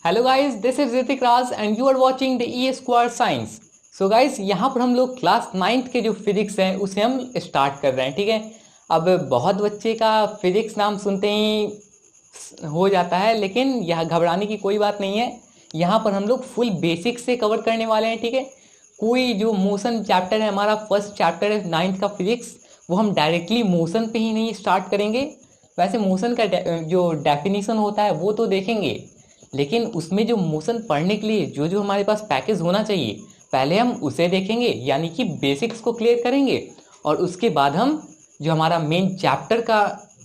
Hello guys, this is Hrithik Raj and you are watching the E square science. So guys, यहाँ पर हम लोग class 9th के जो फिजिक्स हैं उसे हम स्टार्ट कर रहे हैं। ठीक है। अब बहुत बच्चे का फिजिक्स नाम सुनते ही हो जाता है, लेकिन यह घबराने की कोई बात नहीं है। यहाँ पर हम लोग फुल बेसिक्स से कवर करने वाले हैं। ठीक है। कोई जो मोशन चैप्टर है, हमारा फर्स्ट चैप्टर है 9th का फिजिक्स, वो हम डायरेक्टली मोशन पे ही नहीं स्टार्ट करेंगे। वैसे मोशन का जो डेफिनेशन होता है वो तो देखेंगे, लेकिन उसमें जो मोशन पढ़ने के लिए जो जो हमारे पास पैकेज होना चाहिए पहले हम उसे देखेंगे, यानी कि बेसिक्स को क्लियर करेंगे। और उसके बाद हम जो हमारा मेन चैप्टर का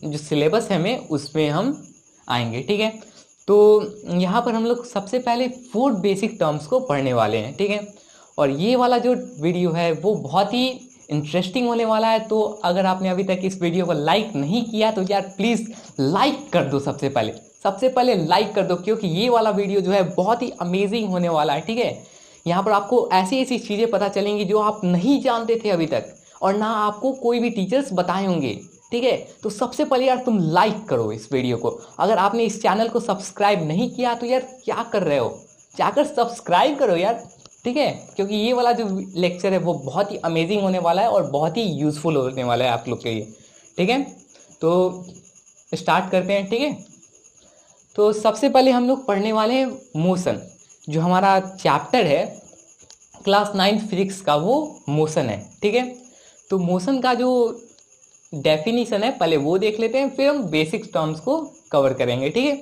जो सिलेबस है हमें उसमें हम आएंगे। ठीक है। तो यहाँ पर हम लोग सबसे पहले 4 बेसिक टर्म्स को पढ़ने वाले हैं। ठीक है। और ये वाला जो वीडियो है वो बहुत ही इंटरेस्टिंग होने वाला है। तो अगर आपने अभी तक इस वीडियो को लाइक नहीं किया तो यार प्लीज़ लाइक कर दो। सबसे पहले लाइक कर दो, क्योंकि ये वाला वीडियो जो है बहुत ही अमेजिंग होने वाला है। ठीक है। यहाँ पर आपको ऐसी ऐसी चीज़ें पता चलेंगी जो आप नहीं जानते थे अभी तक, और ना आपको कोई भी टीचर्स बताए होंगे। ठीक है। तो सबसे पहले यार तुम लाइक करो इस वीडियो को। अगर आपने इस चैनल को सब्सक्राइब नहीं किया तो यार क्या कर रहे हो, जाकर सब्सक्राइब करो यार। ठीक है। क्योंकि ये वाला जो लेक्चर है वो बहुत ही अमेजिंग होने वाला है और बहुत ही यूज़फुल होने वाला है आप लोग के लिए। ठीक है। तो स्टार्ट करते हैं। ठीक है। तो सबसे पहले हम लोग पढ़ने वाले हैं मोशन। जो हमारा चैप्टर है क्लास 9th फिजिक्स का वो मोशन है। ठीक है। तो मोशन का जो डेफिनेशन है पहले वो देख लेते हैं, फिर हम बेसिक टर्म्स को कवर करेंगे। ठीक है।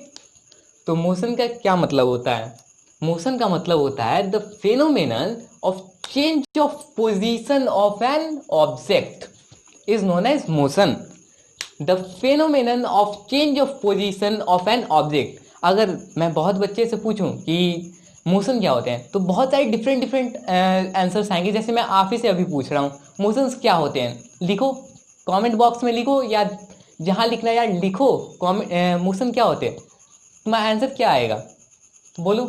तो मोशन का क्या मतलब होता है? मोशन का मतलब होता है the phenomenon of change of position of an object is known as motion. The phenomenon of change of position of an object. अगर मैं बहुत बच्चे से पूछूं कि मोशन क्या होते हैं तो बहुत सारे डिफरेंट डिफरेंट आंसर्स आएंगे। जैसे मैं आप ही से अभी पूछ रहा हूँ मोशंस क्या होते हैं, लिखो कमेंट बॉक्स में लिखो, या जहाँ लिखना है यार लिखो कमेंट मोशन क्या होते हैं। तुम्हारा आंसर क्या आएगा? बोलो,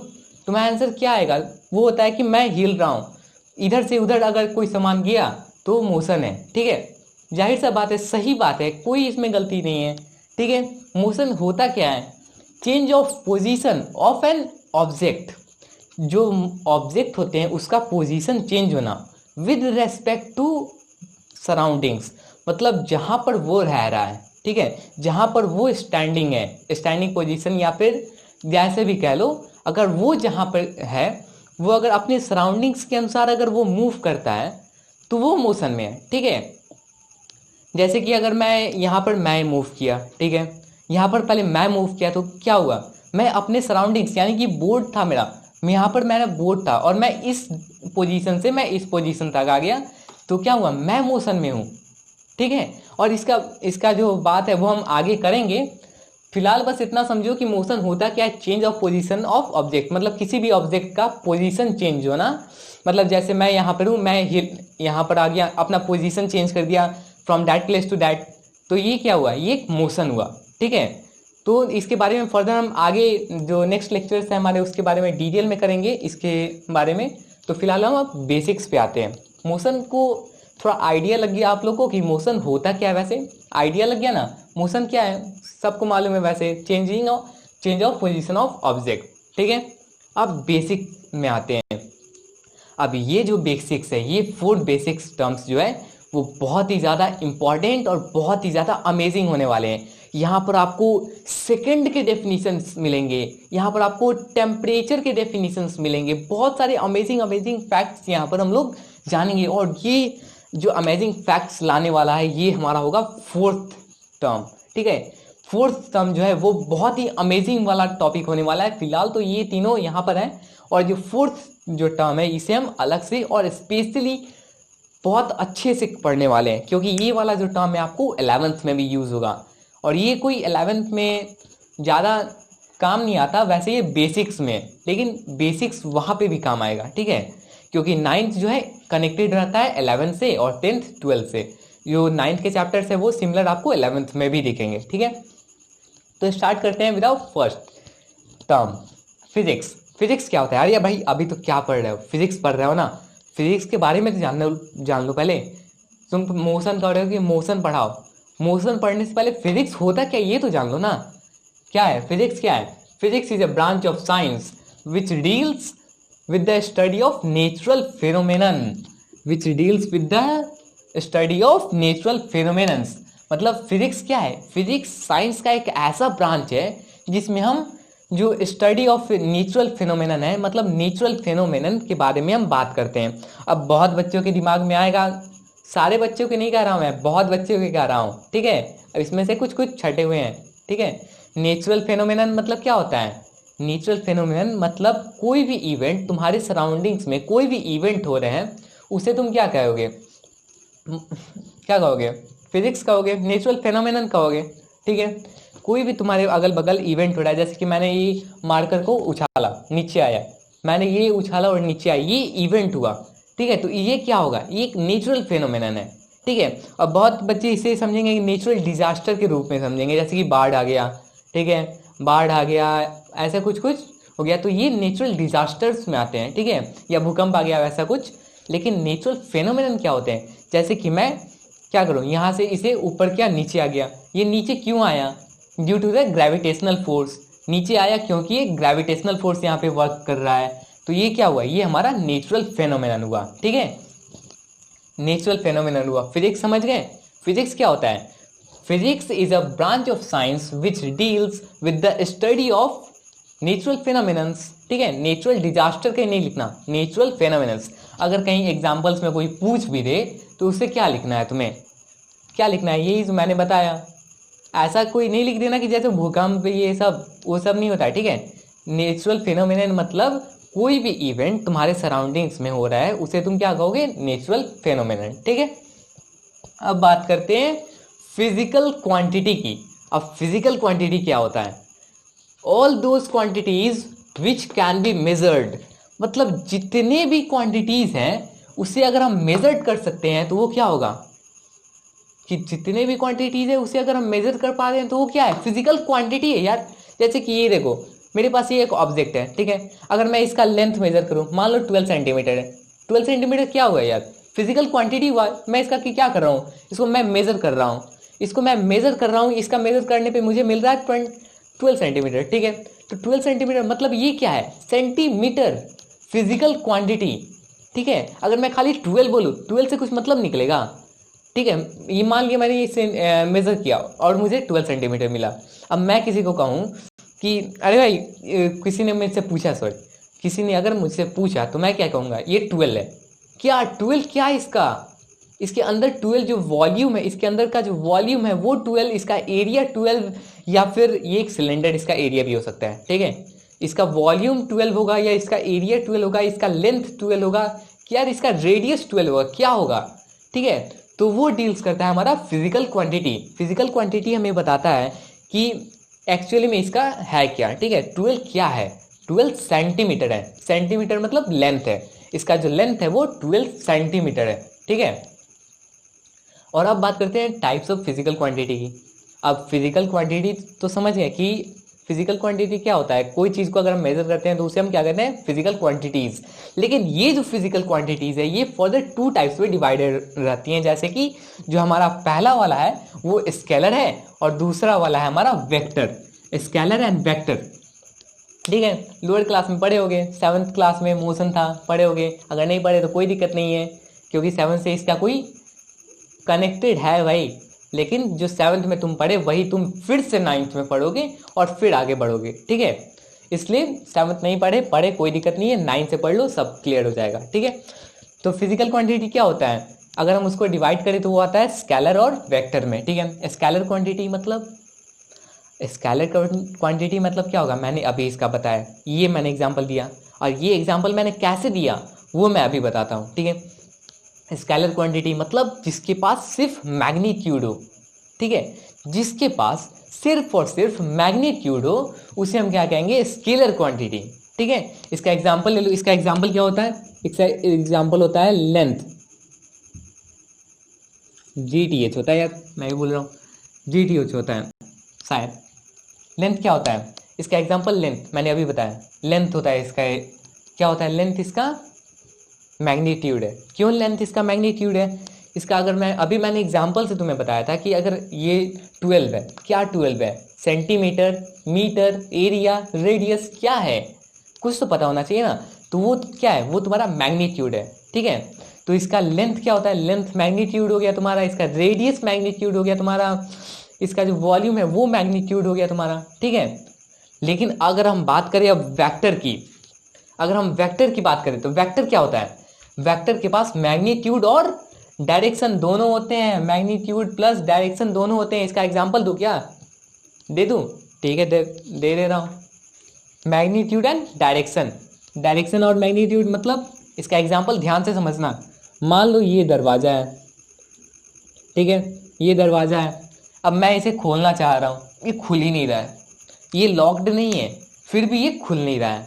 तुम्हारा आंसर क्या आएगा? वो होता है कि मैं हिल रहा हूँ, इधर से उधर अगर कोई सामान गया तो मोशन है। ठीक है। जाहिर सा बात है, सही बात है, कोई इसमें गलती नहीं है। ठीक है। मोशन होता क्या है? Change of position of an object. जो ऑब्जेक्ट होते हैं उसका पोजीशन चेंज होना विद रेस्पेक्ट टू सराउंडिंग्स, मतलब जहाँ पर वो रह रहा है। ठीक है। जहाँ पर वो स्टैंडिंग है, स्टैंडिंग पोजीशन, या फिर जैसे भी कह लो, अगर वो जहाँ पर है वो अगर अपने सराउंडिंग्स के अनुसार अगर वो मूव करता है तो वो मोशन में है। ठीक है। जैसे कि अगर मैं यहाँ पर मैं मूव किया, ठीक है, यहाँ पर पहले मैं मूव किया तो क्या हुआ? मैं अपने सराउंडिंग्स, यानी कि बोर्ड था मेरा, मैं यहाँ पर मैंने बोर्ड था और मैं इस पोजीशन से मैं इस पोजीशन तक आ गया, तो क्या हुआ? मैं मोशन में हूँ। ठीक है। और इसका इसका जो बात है वो हम आगे करेंगे। फिलहाल बस इतना समझो कि मोशन होता क्या है? Change of position of object, मतलब किसी भी ऑब्जेक्ट का पोजीशन चेंज होना। मतलब जैसे मैं यहाँ पर हूँ, मैं यहाँ पर आ गया, अपना पोजीशन चेंज कर दिया from that place to that, तो ये क्या हुआ? ये एक मोशन हुआ। ठीक है। तो इसके बारे में फर्दर हम आगे जो नेक्स्ट लेक्चर्स हैं हमारे उसके बारे में डिटेल में करेंगे इसके बारे में। तो फिलहाल हम अब बेसिक्स पे आते हैं। मोशन को थोड़ा आइडिया लग गया आप लोगों को कि मोशन होता क्या है? वैसे आइडिया लग गया ना? मोशन क्या है सबको मालूम है वैसे, change of position of object. ठीक है। अब बेसिक में आते हैं। अब ये जो बेसिक्स है, ये 4 बेसिक्स टर्म्स जो है वो बहुत ही ज़्यादा इंपॉर्टेंट और बहुत ही ज़्यादा अमेजिंग होने वाले हैं। यहाँ पर आपको सेकंड के डेफिनेशंस मिलेंगे, यहाँ पर आपको टेम्परेचर के डेफिनेशंस मिलेंगे, बहुत सारे अमेजिंग अमेजिंग फैक्ट्स यहाँ पर हम लोग जानेंगे। और ये जो अमेजिंग फैक्ट्स लाने वाला है ये हमारा होगा 4th टर्म। ठीक है। 4th टर्म जो है वो बहुत ही अमेजिंग वाला टॉपिक होने वाला है। फिलहाल तो ये तीनों यहाँ पर हैं, और जो 4th जो टर्म है इसे हम अलग से और स्पेशली बहुत अच्छे से पढ़ने वाले हैं, क्योंकि ये वाला जो टर्म है आपको 11th में भी यूज़ होगा। और ये कोई 11th में ज़्यादा काम नहीं आता वैसे, ये बेसिक्स में, लेकिन बेसिक्स वहाँ पे भी काम आएगा। ठीक है। क्योंकि 9th जो है कनेक्टेड रहता है 11th से, और 10th 12th से। जो 9th के चैप्टर्स है वो सिमिलर आपको 11th में भी दिखेंगे। ठीक है। तो स्टार्ट करते हैं without first term, physics. Physics क्या होता है यार? या भाई अभी तो क्या पढ़ रहे हो? फिजिक्स पढ़ रहे हो ना, फिजिक्स के बारे में तो जान लो पहले। तुम मोशन कह रहे हो कि मोशन पढ़ाओ, मोशन पढ़ने से पहले फिजिक्स होता क्या ये तो जान लो ना। क्या है फिजिक्स? क्या है physics? Is a branch of science which deals with the study of natural phenomenon, which deals with the study of natural phenomenons. मतलब फिजिक्स क्या है, फिजिक्स साइंस का एक ऐसा ब्रांच है जिसमें हम जो स्टडी ऑफ नेचुरल फेनोमेनन है, मतलब नेचुरल फेनोमेनन के बारे में हम बात करते हैं। अब बहुत बच्चों के दिमाग में आएगा, सारे बच्चों के नहीं कह रहा हूँ मैं, बहुत बच्चों के कह रहा हूँ, ठीक है। अब इसमें से कुछ कुछ छटे हुए हैं, ठीक है। नेचुरल फेनोमेनन मतलब क्या होता है, नेचुरल फेनोमेनन मतलब कोई भी इवेंट तुम्हारे सराउंडिंग्स में, कोई भी इवेंट हो रहे हैं उसे तुम क्या कहोगे, क्या कहोगे, फिजिक्स कहोगे, नेचुरल फेनोमेनन कहोगे, ठीक है। कोई भी तुम्हारे अगल बगल इवेंट हो रहा है, जैसे कि मैंने ये मार्कर को उछाला, नीचे आया, मैंने ये उछाला और नीचे आया, ये इवेंट हुआ, ठीक है। तो ये क्या होगा, ये एक नेचुरल फेनोमेनन है, ठीक है। और बहुत बच्चे इसे समझेंगे नेचुरल डिजास्टर के रूप में समझेंगे, जैसे कि बाढ़ आ गया, ठीक है, बाढ़ आ गया, ऐसा कुछ कुछ हो गया, तो ये नेचुरल डिजास्टर्स में आते हैं, ठीक है, या भूकंप आ गया, वैसा कुछ। लेकिन नेचुरल फेनोमेनन क्या होते हैं, जैसे कि मैं क्या करूँ, यहाँ से इसे ऊपर क्या नीचे आ गया, ये नीचे क्यों आया, due to the gravitational force, नीचे आया क्योंकि ये ग्रेविटेशनल फोर्स यहाँ पे वर्क कर रहा है, तो ये क्या हुआ, ये हमारा नेचुरल फेनोमेनन हुआ, ठीक है, नेचुरल फेनोमेनन हुआ। फिजिक्स समझ गए, फिजिक्स क्या होता है, physics is a branch of science which deals with the study of natural phenomenons, ठीक है। नेचुरल डिजास्टर कहीं नहीं लिखना, नेचुरल फेनोमेनन्स। अगर कहीं एग्जाम्पल्स में कोई पूछ भी दे तो उसे क्या लिखना है, तुम्हें क्या लिखना है, यही जो मैंने बताया। ऐसा कोई नहीं लिख देना कि जैसे भूकंप ये सब, वो सब नहीं होता है, ठीक है। नेचुरल फिनोमिनन मतलब कोई भी इवेंट तुम्हारे सराउंडिंग्स में हो रहा है उसे तुम क्या कहोगे, नेचुरल फिनोमिनन, ठीक है। अब बात करते हैं फिजिकल क्वांटिटी की। अब फिजिकल क्वांटिटी क्या होता है, all those quantities which can be measured, मतलब जितने भी क्वांटिटीज हैं उसे अगर हम मेजर कर सकते हैं तो वो क्या होगा, कि जितने भी क्वांटिटीज है उसे अगर हम मेजर कर पा रहे हैं तो वो क्या है, फिजिकल क्वांटिटी है यार। जैसे कि ये देखो, मेरे पास ये एक ऑब्जेक्ट है, ठीक है, अगर मैं इसका लेंथ मेजर करूं, मान लो 12 सेंटीमीटर है, 12 सेंटीमीटर क्या हुआ यार, फिजिकल क्वांटिटी हुआ। मैं इसका क्या कर रहा हूँ, इसको मैं मेजर कर रहा हूँ, इसको मैं मेजर कर रहा हूँ, इसका मेजर करने पर मुझे मिल रहा है 12 सेंटीमीटर, ठीक है। तो 12 सेंटीमीटर मतलब ये क्या है, सेंटीमीटर, फिजिकल क्वांटिटी, ठीक है। अगर मैं खाली 12 बोलूँ, 12 से कुछ मतलब निकलेगा, ठीक है। ये मान लिया मैंने इसे मेजर किया और मुझे 12 सेंटीमीटर मिला। अब मैं किसी को कहूँ कि अरे भाई, किसी ने मुझसे पूछा, सॉरी, किसी ने अगर मुझसे पूछा तो मैं क्या कहूँगा, ये 12 है, क्या 12 क्या है इसका, इसके अंदर 12 जो वॉल्यूम है, इसके अंदर का जो वॉल्यूम है वो 12, इसका एरिया 12, या फिर ये एक सिलेंडर, इसका एरिया भी हो सकता है, ठीक है। इसका वॉल्यूम 12 होगा, या इसका एरिया 12 होगा, इसका लेंथ 12 होगा, कि यार इसका रेडियस 12 होगा, क्या होगा, ठीक है। तो वो डील्स करता है हमारा फिजिकल क्वांटिटी। फिजिकल क्वांटिटी हमें बताता है कि एक्चुअली में इसका है क्या, ठीक है। 12 क्या है, 12 सेंटीमीटर है, सेंटीमीटर मतलब लेंथ है, इसका जो लेंथ है वो 12 सेंटीमीटर है, ठीक है। और अब बात करते हैं टाइप्स ऑफ फिजिकल क्वांटिटी की। अब फिजिकल क्वांटिटी तो समझ गए कि फिजिकल क्वांटिटी क्या होता है, कोई चीज़ को अगर हम मेजर करते हैं तो उसे हम क्या कहते हैं, फिजिकल क्वांटिटीज। लेकिन ये जो फिजिकल क्वांटिटीज है ये फर्दर 2 टाइप्स में डिवाइडेड रहती हैं, जैसे कि जो हमारा पहला वाला है वो स्केलर है और दूसरा वाला है हमारा वेक्टर, स्केलर एंड वेक्टर, ठीक है। लोअर क्लास में पढ़े होगे, 7th क्लास में मोशन था, पढ़े होगे, अगर नहीं पढ़े तो कोई दिक्कत नहीं है, क्योंकि 7 से इसका कोई कनेक्टेड है भाई। लेकिन जो 7th में तुम पढ़े वही तुम फिर से 9th में पढ़ोगे और फिर आगे बढ़ोगे, ठीक है। इसलिए 7th नहीं पढ़े कोई दिक्कत नहीं है, 9th से पढ़ लो, सब क्लियर हो जाएगा, ठीक है। तो फिजिकल क्वांटिटी क्या होता है, अगर हम उसको डिवाइड करें तो वो आता है स्केलर और वेक्टर में, ठीक है। स्केलर क्वांटिटी मतलब, स्केलर क्वांटिटी मतलब क्या होगा, मैंने अभी इसका बताया, ये मैंने एग्जाम्पल दिया, और ये एग्जाम्पल मैंने कैसे दिया वो मैं अभी बताता हूँ, ठीक है। स्केलर क्वांटिटी मतलब जिसके पास सिर्फ मैग्नीट्यूड हो, ठीक है, जिसके पास सिर्फ और सिर्फ मैग्नीट्यूड हो उसे हम क्या कहेंगे, स्केलर क्वांटिटी, ठीक है। इसका एग्जांपल ले लो, इसका एग्जांपल क्या होता है, इसका एग्जांपल होता है लेंथ, GTH होता है यार, मैं भी बोल रहा हूँ GTH होता है शायद। लेंथ क्या होता है, इसका एग्जांपल लेंथ मैंने अभी बताया, लेंथ होता है इसका, क्या होता है लेंथ, इसका मैग्नीट्यूड है। क्यों लेंथ इसका मैग्नीट्यूड है, इसका अगर मैंने एग्जांपल से तुम्हें बताया था कि अगर ये 12 है, क्या 12 है, सेंटीमीटर, मीटर, एरिया, रेडियस क्या है, कुछ तो पता होना चाहिए ना। तो वो क्या है, वो तुम्हारा मैग्नीट्यूड है, ठीक है। तो इसका लेंथ क्या होता है, लेंथ मैग्नीट्यूड हो गया तुम्हारा, इसका रेडियस मैग्नीट्यूड हो गया तुम्हारा, इसका जो वॉल्यूम है वो मैग्नीट्यूड हो गया तुम्हारा, ठीक है। लेकिन अगर हम बात करें अब वेक्टर की, अगर हम वेक्टर की बात करें तो वेक्टर क्या होता है, वेक्टर के पास मैग्नीट्यूड और डायरेक्शन दोनों होते हैं, मैग्नीट्यूड प्लस डायरेक्शन दोनों होते हैं। इसका एग्जांपल दूं क्या, दे दूं, ठीक है, दे रहा हूं। मैग्नीट्यूड एंड डायरेक्शन, डायरेक्शन और मैग्नीट्यूड मतलब, इसका एग्जांपल ध्यान से समझना। मान लो ये दरवाजा है, ठीक है, ये दरवाजा है। अब मैं इसे खोलना चाह रहा हूँ, ये खुल ही नहीं रहा है, ये लॉक्ड नहीं है फिर भी ये खुल नहीं रहा है,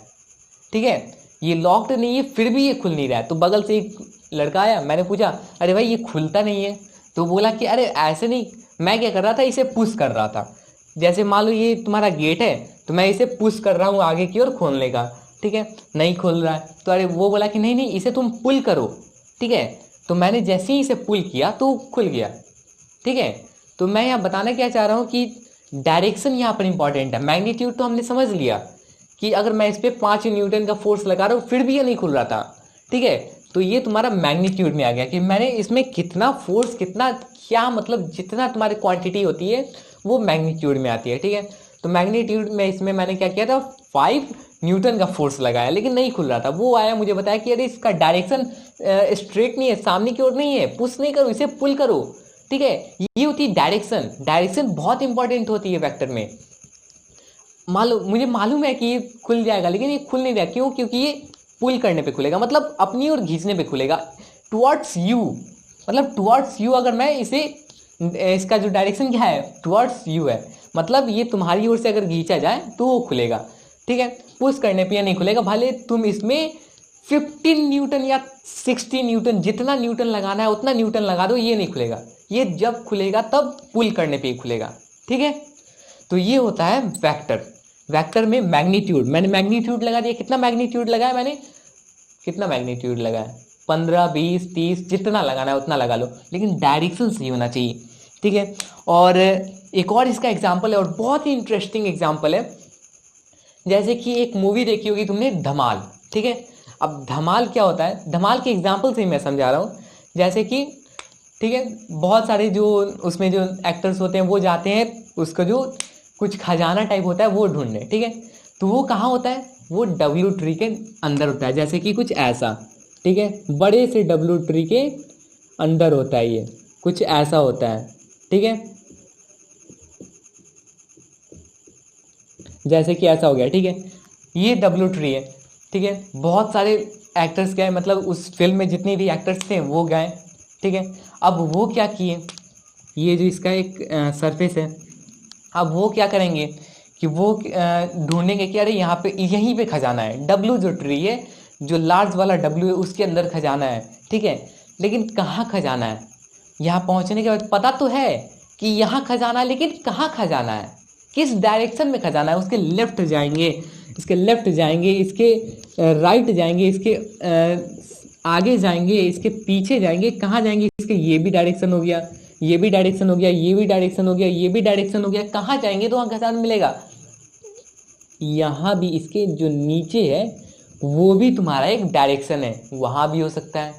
ठीक है। ये लॉक्ड नहीं है फिर भी ये खुल नहीं रहा है। तो बगल से एक लड़का आया, मैंने पूछा अरे भाई ये खुलता नहीं है, तो बोला कि अरे ऐसे नहीं, मैं क्या कर रहा था, इसे पुश कर रहा था। जैसे मान लो ये तुम्हारा गेट है, तो मैं इसे पुश कर रहा हूँ आगे की ओर खोलने का, ठीक है, नहीं खुल रहा है। तो अरे वो बोला कि नहीं नहीं, इसे तुम पुल करो, ठीक है। तो मैंने जैसे ही इसे पुल किया तो खुल गया, ठीक है। तो मैं यहाँ बताना क्या चाह रहा हूँ कि डायरेक्शन यहाँ पर इंपॉर्टेंट है। मैग्नीट्यूड तो हमने समझ लिया कि अगर मैं इस पर 5 न्यूटन का फोर्स लगा रहा हूँ फिर भी ये नहीं खुल रहा था, ठीक है। तो ये तुम्हारा मैग्नीट्यूड में आ गया कि मैंने इसमें कितना फोर्स, कितना क्या मतलब, जितना तुम्हारी क्वांटिटी होती है वो मैग्नीट्यूड में आती है, ठीक है। तो मैग्नीट्यूड में इसमें मैंने क्या किया था, 5 न्यूटन का फोर्स लगाया लेकिन नहीं खुल रहा था। वो आया मुझे बताया कि अरे इसका डायरेक्शन स्ट्रेट नहीं है, सामने की ओर नहीं है, पुश नहीं करो, इसे पुल करो, ठीक है। ये होती है डायरेक्शन। डायरेक्शन बहुत इंपॉर्टेंट होती है वेक्टर में। मुझे मालूम है कि ये खुल जाएगा लेकिन ये खुल नहीं रहा, क्यों, क्योंकि ये पुल करने पे खुलेगा, मतलब अपनी ओर खींचने पे खुलेगा, टुवर्ड्स यू, मतलब टुवर्ड्स यू। अगर मैं इसे, इसका जो डायरेक्शन क्या है, टुवर्ड्स यू है, मतलब ये तुम्हारी ओर से अगर खींचा जाए तो वो खुलेगा, ठीक है। पुश करने पे नहीं खुलेगा, भले तुम इसमें 15 न्यूटन या 60 न्यूटन, जितना न्यूटन लगाना है उतना न्यूटन लगा दो, ये नहीं खुलेगा। ये जब खुलेगा तब पुल करने पे ही खुलेगा, ठीक है। तो ये होता है वेक्टर। वेक्टर में मैग्नीट्यूड, मैंने मैग्नीट्यूड लगा दिया, कितना मैग्नीट्यूड लगाया मैंने, कितना मैग्नीट्यूड लगाया, 15 20 30 जितना लगाना है उतना लगा लो, लेकिन डायरेक्शन सही होना चाहिए, ठीक है। और एक और इसका एग्जाम्पल है, और बहुत ही इंटरेस्टिंग एग्जाम्पल है। जैसे कि एक मूवी देखी होगी तुमने, धमाल, ठीक है। अब धमाल क्या होता है, धमाल के एग्जाम्पल से ही मैं समझा रहा हूँ। जैसे कि, ठीक है, बहुत सारे जो उसमें जो एक्टर्स होते हैं वो जाते हैं उसका जो कुछ खजाना टाइप होता है वो ढूंढने, ठीक है। तो वो कहाँ होता है, वो डब्ल्यू ट्री के अंदर होता है, जैसे कि कुछ ऐसा, ठीक है, बड़े से डब्ल्यू ट्री के अंदर होता है, ये कुछ ऐसा होता है, ठीक है, जैसे कि ऐसा हो गया, ठीक है। ये डब्ल्यू ट्री है, ठीक है। बहुत सारे एक्टर्स गए, मतलब उस फिल्म में जितने भी एक्टर्स थे वो गए, ठीक है। अब वो क्या किए, ये जो इसका एक सरफेस है, अब वो क्या करेंगे कि वो ढूंढेंगे कि अरे यहाँ पे, यहीं पे खजाना है, डब्ल्यू जो ट्री है, जो लार्ज वाला डब्ल्यू है उसके अंदर खजाना है, ठीक है। लेकिन कहाँ खजाना है, यहाँ पहुँचने के बाद पता तो है कि यहाँ खजाना है, लेकिन कहाँ खजाना है, किस डायरेक्शन में खजाना है। उसके लेफ्ट जाएंगे, इसके लेफ्ट जाएंगे, इसके राइट जाएंगे, इसके आगे जाएंगे, इसके पीछे जाएंगे, कहाँ जाएंगे, इसके ये भी डायरेक्शन हो गया, ये भी डायरेक्शन हो गया, ये भी डायरेक्शन हो गया, ये भी डायरेक्शन हो गया, कहाँ जाएंगे तो वहाँ खजाना मिलेगा। यहाँ भी इसके जो नीचे है वो भी तुम्हारा एक डायरेक्शन है, वहाँ भी हो सकता है,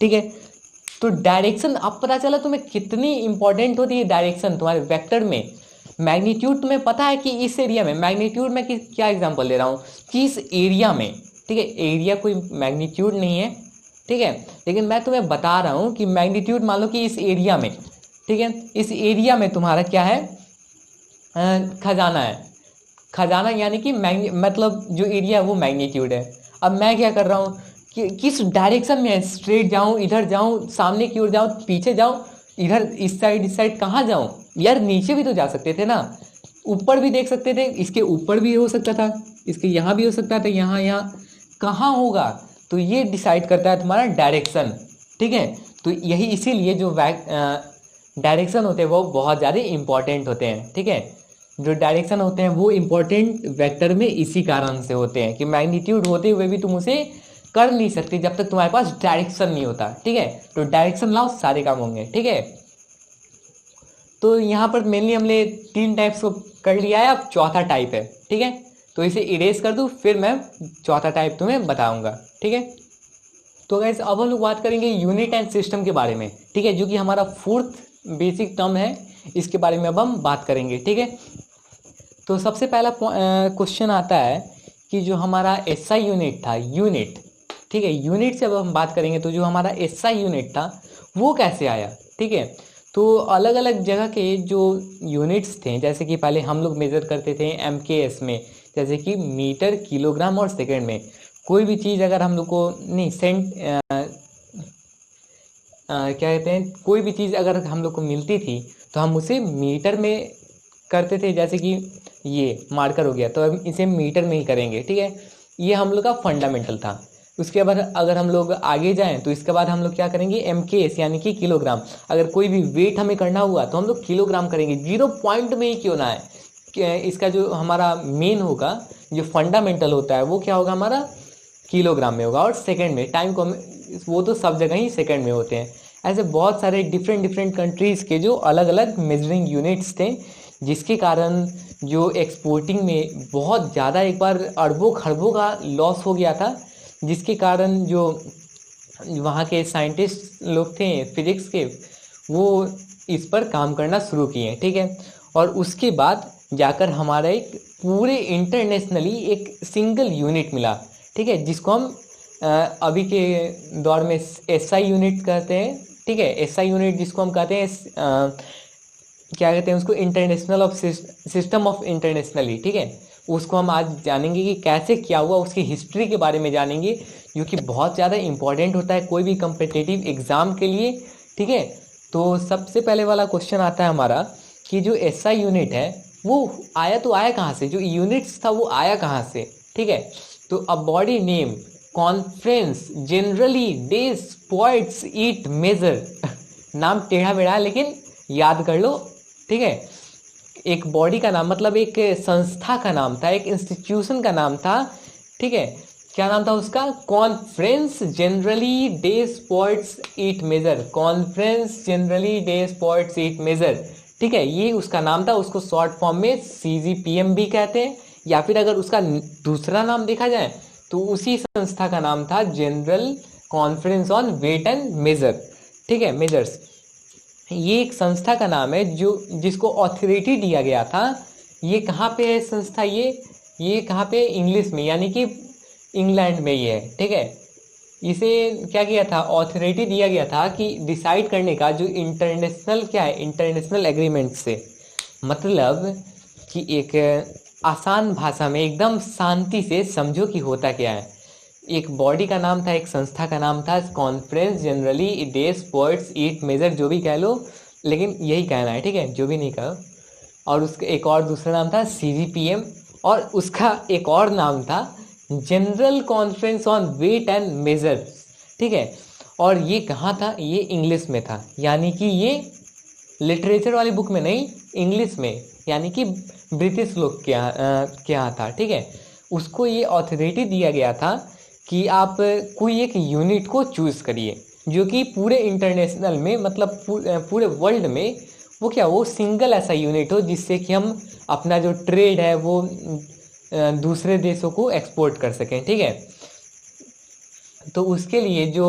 ठीक है। तो डायरेक्शन, अब पता चला तुम्हें कितनी इंपॉर्टेंट होती है डायरेक्शन तुम्हारे वेक्टर में। मैग्नीट्यूड तुम्हें पता है कि इस एरिया में, मैग्नीट्यूड में क्या एग्जांपल दे रहा हूँ कि इस एरिया में, ठीक है, एरिया कोई मैग्नीट्यूड नहीं है, ठीक है, लेकिन मैं तुम्हें बता रहा हूँ कि मैग्नीट्यूड मान लो कि इस एरिया में, ठीक है, इस एरिया में तुम्हारा क्या है, खजाना है। खजाना यानी कि मतलब जो एरिया है वो मैग्नीट्यूड है। अब मैं क्या कर रहा हूँ कि किस डायरेक्शन में है, स्ट्रेट जाऊँ, इधर जाऊँ, सामने की ओर जाऊँ, पीछे जाऊँ, इधर इस साइड कहाँ जाऊँ यार, नीचे भी तो जा सकते थे ना, ऊपर भी देख सकते थे, इसके ऊपर भी हो सकता था, इसके यहाँ भी हो सकता था, यहाँ कहाँ होगा, तो ये डिसाइड करता है तुम्हारा डायरेक्शन, ठीक है। तो यही इसीलिए जो डायरेक्शन होते हैं वो बहुत ज़्यादा इंपॉर्टेंट होते हैं, ठीक है। जो डायरेक्शन होते हैं वो इंपॉर्टेंट वेक्टर में इसी कारण से होते हैं कि मैग्नीट्यूड होते हुए भी तुम उसे कर नहीं सकते जब तक तुम्हारे पास डायरेक्शन नहीं होता, ठीक है। तो डायरेक्शन लाओ, सारे काम होंगे, ठीक है। तो यहाँ पर मेनली हमने 3 टाइप्स को कर लिया है, अब चौथा टाइप है, ठीक है। तो इसे इरेज कर दूँ, फिर मैं चौथा टाइप तुम्हें बताऊंगा, ठीक है। तो गाइस अब हम लोग बात करेंगे यूनिट एंड सिस्टम के बारे में, ठीक है, जो कि हमारा फोर्थ बेसिक टर्म है, इसके बारे में अब हम बात करेंगे, ठीक है। तो सबसे पहला क्वेश्चन आता है कि जो हमारा एसआई यूनिट था, यूनिट, ठीक है, यूनिट से अब हम बात करेंगे तो जो हमारा एसआई यूनिट था वो कैसे आया, ठीक है। तो अलग अलग जगह के जो यूनिट्स थे, जैसे कि पहले हम लोग मेज़र करते थे एमकेएस में, जैसे कि मीटर, किलोग्राम और सेकंड में। कोई भी चीज़ अगर हम लोग को नहीं क्या कहते हैं, कोई भी चीज़ अगर हम लोग को मिलती थी तो हम उसे मीटर में करते थे, जैसे कि ये मार्कर हो गया तो हम इसे मीटर में ही करेंगे, ठीक है। ये हम लोग का फंडामेंटल था। उसके बाद अगर हम लोग आगे जाएं तो इसके बाद हम लोग क्या करेंगे, एमकेएस यानी कि किलोग्राम। अगर कोई भी वेट हमें करना हुआ तो हम लोग किलोग्राम करेंगे, 0 पॉइंट में ही क्यों ना है। इसका जो हमारा मेन होगा, जो फंडामेंटल होता है वो क्या होगा हमारा, किलोग्राम में होगा। और सेकंड में टाइम को वो तो सब जगह ही सेकंड में होते हैं। ऐसे बहुत सारे डिफरेंट डिफरेंट कंट्रीज़ के जो अलग अलग मेजरिंग यूनिट्स थे, जिसके कारण जो एक्सपोर्टिंग में बहुत ज़्यादा एक बार अरबों खरबों का लॉस हो गया था, जिसके कारण जो वहाँ के साइंटिस्ट लोग थे फिजिक्स के, वो इस पर काम करना शुरू किए, ठीक है। और उसके बाद जाकर हमारा एक पूरे इंटरनेशनली एक सिंगल यूनिट मिला, ठीक है, जिसको हम अभी के दौर में एसआई यूनिट कहते हैं, ठीक है। एसआई यूनिट जिसको हम कहते हैं क्या कहते हैं उसको, international of system of internationally, ठीक है। उसको हम आज जानेंगे कि कैसे क्या हुआ, उसकी हिस्ट्री के बारे में जानेंगे, जो कि बहुत ज़्यादा इंपॉर्टेंट होता है कोई भी कम्पिटिटिव एग्ज़ाम के लिए, ठीक है। तो सबसे पहले वाला क्वेश्चन आता है हमारा कि जो एसआई यूनिट है वो आया तो आया कहाँ से, जो यूनिट्स था वो आया कहाँ से, ठीक है। तो a body name, conference, generally, days, points, eat, measure नाम टेढ़ा मेढ़ा लेकिन याद कर लो, ठीक है। एक बॉडी का नाम मतलब एक संस्था का नाम था, एक इंस्टीट्यूशन का नाम था, ठीक है। क्या नाम था उसका, conference generally day sports eat major, conference generally day sports eat major, ठीक है। ये उसका नाम था। उसको शॉर्ट फॉर्म में सीजीपीएम भी कहते हैं, या फिर अगर उसका दूसरा नाम देखा जाए तो उसी संस्था का नाम था general conference on weight and measure, ठीक है, मेजर्स। ये एक संस्था का नाम है जो जिसको ऑथोरिटी दिया गया था। ये कहाँ पे है संस्था, ये कहाँ पे, इंग्लिश में, यानी कि इंग्लैंड में ये है, ठीक है। इसे क्या किया था, ऑथोरिटी दिया गया था कि डिसाइड करने का, जो इंटरनेशनल क्या है, इंटरनेशनल एग्रीमेंट से मतलब कि एक आसान भाषा में एकदम शांति से समझो कि होता क्या है। एक बॉडी का नाम था, एक संस्था का नाम था conference generally day sports eat major, जो भी कह लो, लेकिन यही कहना है, ठीक है, जो भी नहीं कहो। और उसका एक और दूसरा नाम था सीजीपीएम, और उसका एक और नाम था general conference on weight and measure, ठीक है। और ये कहाँ था, ये इंग्लिश में था, यानी कि ये लिटरेचर वाली बुक में नहीं, इंग्लिश में, यानी कि ब्रिटिश लोग के यहाँ था, ठीक है। उसको ये ऑथोरिटी दिया गया था कि आप कोई एक यूनिट को चूज़ करिए जो कि पूरे इंटरनेशनल में, मतलब पूरे वर्ल्ड में वो क्या, वो सिंगल ऐसा यूनिट हो जिससे कि हम अपना जो ट्रेड है वो दूसरे देशों को एक्सपोर्ट कर सकें, ठीक है। तो उसके लिए जो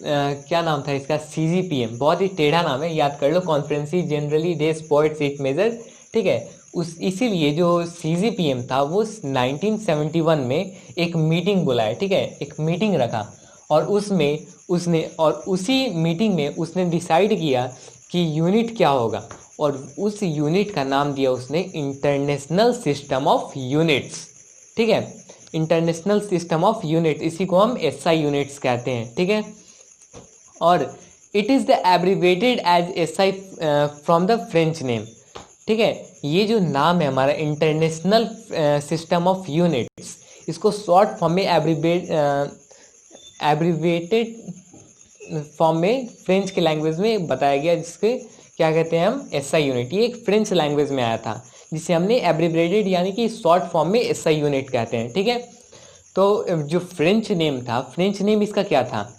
क्या नाम था इसका, सीजीपीएम, बहुत ही टेढ़ा नाम है, याद कर लो, कॉन्फ्रेंसी generally day sports eat major, ठीक है। इसीलिए जो सीजीपीएम था वो 1971 में एक मीटिंग बुलाया, ठीक है, एक मीटिंग रखा, और उसमें उसने, और उसी मीटिंग में उसने डिसाइड किया कि यूनिट क्या होगा, और उस यूनिट का नाम दिया उसने इंटरनेशनल सिस्टम ऑफ यूनिट्स, ठीक है, इंटरनेशनल सिस्टम ऑफ यूनिट, इसी को हम एसआई यूनिट्स कहते हैं, ठीक है। और it is the abbreviated as SI from the French name, ठीक है। ये जो नाम है हमारा इंटरनेशनल सिस्टम ऑफ यूनिट्स, इसको शॉर्ट फॉर्म में एब्रीवेटेड फॉर्म में फ्रेंच के लैंग्वेज में बताया गया, जिसके क्या कहते हैं हम, एसआई यूनिट। ये एक फ्रेंच लैंग्वेज में आया था, जिसे हमने एब्रीवेटेड यानी कि शॉर्ट फॉर्म में एसआई यूनिट कहते हैं, ठीक है। तो जो फ्रेंच नेम था, फ्रेंच नेम इसका क्या था,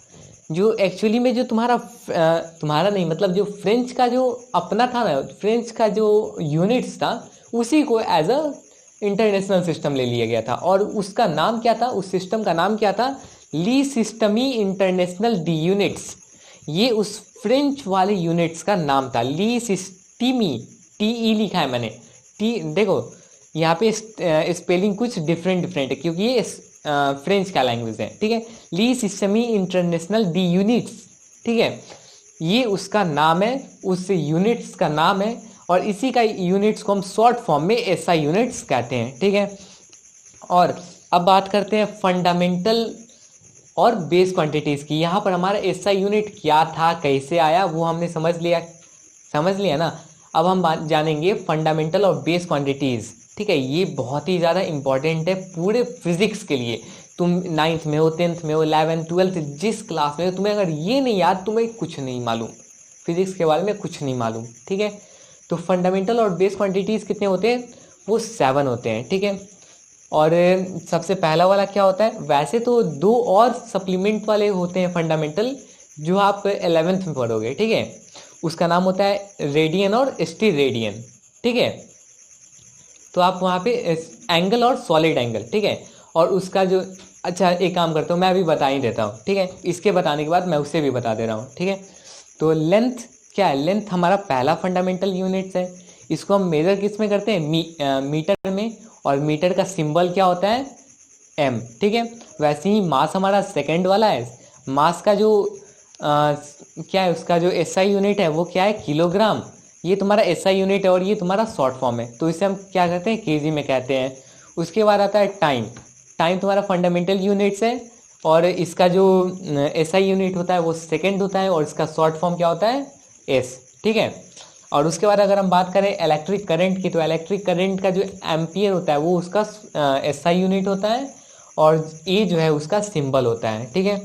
जो एक्चुअली में जो तुम्हारा नहीं, मतलब जो फ्रेंच का जो अपना था ना, फ्रेंच का जो यूनिट्स था, उसी को एज अ इंटरनेशनल सिस्टम ले लिया गया था और उसका नाम क्या था, उस सिस्टम का नाम क्या था, ली सिस्टमी इंटरनेशनल डी यूनिट्स। ये उस फ्रेंच वाले यूनिट्स का नाम था, ली सिस्टमी, टी ई लिखा है मैंने, टी देखो यहाँ पे स्पेलिंग कुछ डिफरेंट है क्योंकि ये फ्रेंच का लैंग्वेज है, ठीक है। ली सिस्टमी इंटरनेशनल डी यूनिट्स, ठीक है, ये उसका नाम है, उस यूनिट्स का नाम है और इसी का यूनिट्स को हम शॉर्ट फॉर्म में एसआई यूनिट्स कहते हैं, ठीक है। और अब बात करते हैं फंडामेंटल और बेस क्वांटिटीज़ की। यहाँ पर हमारा एसआई यूनिट क्या था, कैसे आया, वो हमने समझ लिया ना। अब हम जानेंगे फंडामेंटल और बेस क्वांटिटीज़, ठीक है। ये बहुत ही ज़्यादा इंपॉर्टेंट है पूरे फिजिक्स के लिए। तुम 9th में हो, 10th में हो, 11th 12th जिस क्लास में हो, तुम्हें अगर ये नहीं याद, तुम्हें कुछ नहीं मालूम, फिजिक्स के बारे में कुछ नहीं मालूम, ठीक है। तो फंडामेंटल और बेस क्वांटिटीज़ कितने होते हैं, वो 7 होते हैं, ठीक है। और सबसे पहला वाला क्या होता है, वैसे तो 2 और सप्लीमेंट वाले होते हैं फंडामेंटल, जो आप 11th में पढ़ोगे, ठीक है। उसका नाम होता है रेडियन और स्टीरेडियन, ठीक है। तो आप वहाँ पे एंगल और सॉलिड एंगल, ठीक है। और उसका जो, अच्छा एक काम करता हूँ, मैं अभी बता ही देता हूँ, ठीक है। इसके बताने के बाद मैं उसे भी बता दे रहा हूँ, ठीक है। तो लेंथ क्या है, लेंथ हमारा पहला फंडामेंटल यूनिट्स है। इसको हम मेजर किस में करते हैं, मीटर में, और मीटर का सिंबल क्या होता है, एम, ठीक है। वैसे ही मास हमारा सेकंड वाला है। मास का जो क्या है, उसका जो एसआई यूनिट है वो क्या है, किलोग्राम। ये तुम्हारा एसआई यूनिट है और ये तुम्हारा शॉर्ट फॉर्म है, तो इसे हम क्या कहते हैं, केजी में कहते हैं। उसके बाद आता है टाइम। टाइम तुम्हारा फंडामेंटल यूनिट्स है और इसका जो एसआई यूनिट होता है वो सेकंड होता है और इसका शॉर्ट फॉर्म क्या होता है, एस, ठीक है। और उसके बाद अगर हम बात करें इलेक्ट्रिक करंट की, तो इलेक्ट्रिक करंट का जो एम्पियर होता है वो उसका एसआई यूनिट होता है और ए जो है उसका सिंबल होता है, ठीक है।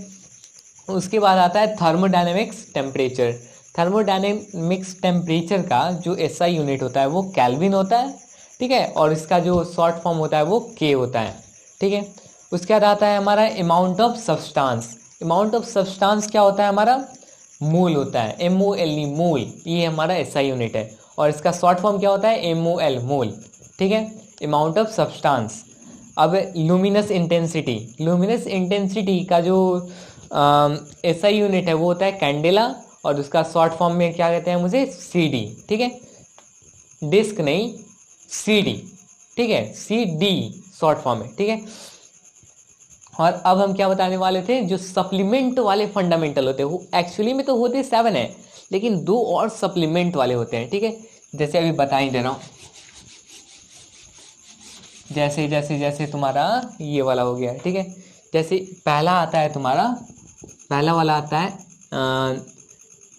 उसके बाद आता है थर्मोडायनेमिक्स टेम्परेचर। थर्मोडायनेमिक्स टेम्परेचर का जो एसआई यूनिट होता है वो केल्विन होता है, ठीक है। और इसका जो शॉर्ट फॉर्म होता है वो के होता है, ठीक है। उसके बाद आता है हमारा amount of substance. Amount of substance क्या होता है हमारा, मोल होता है, MOLE, मोल, ये हमारा एसआई यूनिट है और इसका शॉर्ट फॉर्म क्या होता है, MOL, मोल, ठीक है। Amount of substance. अब लुमिनस इंटेंसिटी, लुमिनस इंटेंसिटी का जो एसआई यूनिट है वो होता है कैंडेला और उसका शॉर्ट फॉर्म में क्या कहते हैं मुझे, CD, ठीक है। डिस्क नहीं, CD, ठीक है, CD शॉर्ट फॉर्म है, ठीक है। और अब हम क्या बताने वाले थे, जो सप्लीमेंट वाले फंडामेंटल होते हैं वो एक्चुअली में तो होते 7 हैं, लेकिन 2 और सप्लीमेंट वाले होते हैं, ठीक है। जैसे अभी बता ही दे रहा हूँ, जैसे तुम्हारा ये वाला हो गया, ठीक है। जैसे पहला आता है तुम्हारा, पहला वाला आता है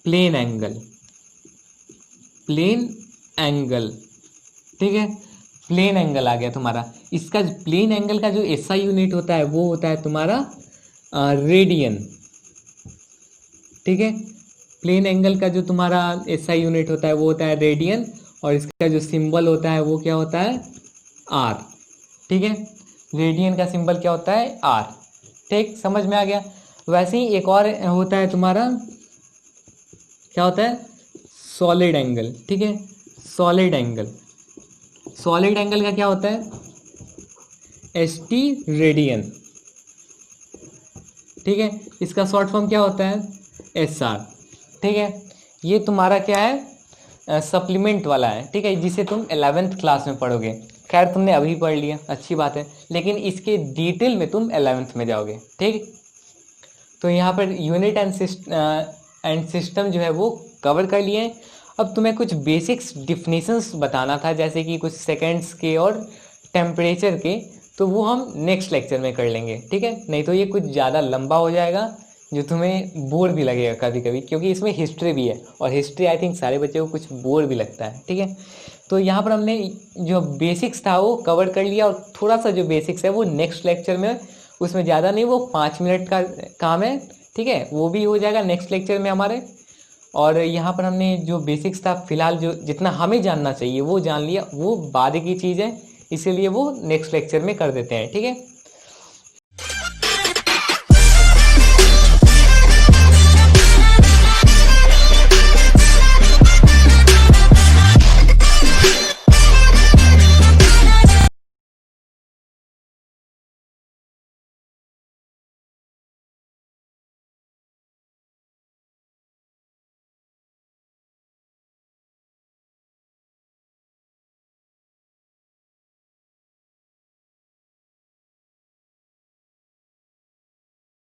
प्लेन एंगल, प्लेन एंगल, ठीक है। प्लेन एंगल आ गया तुम्हारा। इसका प्लेन एंगल का जो एसआई यूनिट होता है वो होता है तुम्हारा रेडियन, ठीक है। प्लेन एंगल का जो तुम्हारा एसआई यूनिट होता है वो होता है रेडियन और इसका जो सिंबल होता है वो क्या होता है, आर, ठीक है। रेडियन का सिंबल क्या होता है, आर, ठीक, समझ में आ गया। वैसे ही एक और होता है तुम्हारा, क्या होता है, सॉलिड एंगल, ठीक है। सॉलिड एंगल, सॉलिड एंगल का क्या होता है, ST रेडियन, ठीक है। इसका शॉर्ट फॉर्म क्या होता है, SR, ठीक है। ये तुम्हारा क्या है, सप्लीमेंट वाला है, ठीक है, जिसे तुम 11th क्लास में पढ़ोगे। खैर तुमने अभी पढ़ लिया, अच्छी बात है, लेकिन इसके डिटेल में तुम 11th में जाओगे, ठीक। तो यहाँ पर यूनिट एंड सिस्टम जो है वो कवर कर लिए। अब तुम्हें कुछ बेसिक्स डिफिनीशंस बताना था, जैसे कि कुछ सेकेंड्स के और टेम्परेचर के, तो वो हम नेक्स्ट लेक्चर में कर लेंगे, ठीक है। नहीं तो ये कुछ ज़्यादा लंबा हो जाएगा, जो तुम्हें बोर भी लगेगा कभी कभी, क्योंकि इसमें हिस्ट्री भी है और हिस्ट्री आई थिंक सारे बच्चों को कुछ बोर भी लगता है, ठीक है। तो यहाँ पर हमने जो बेसिक्स था वो कवर कर लिया और थोड़ा सा जो बेसिक्स है वो नेक्स्ट लेक्चर में, उसमें ज़्यादा नहीं, वो 5 मिनट का काम है, ठीक है, वो भी हो जाएगा नेक्स्ट लेक्चर में हमारे। और यहाँ पर हमने जो बेसिक्स था फिलहाल जो जितना हमें जानना चाहिए वो जान लिया, वो बाद की चीज़ है, इसीलिए वो नेक्स्ट लेक्चर में कर देते हैं, ठीक है।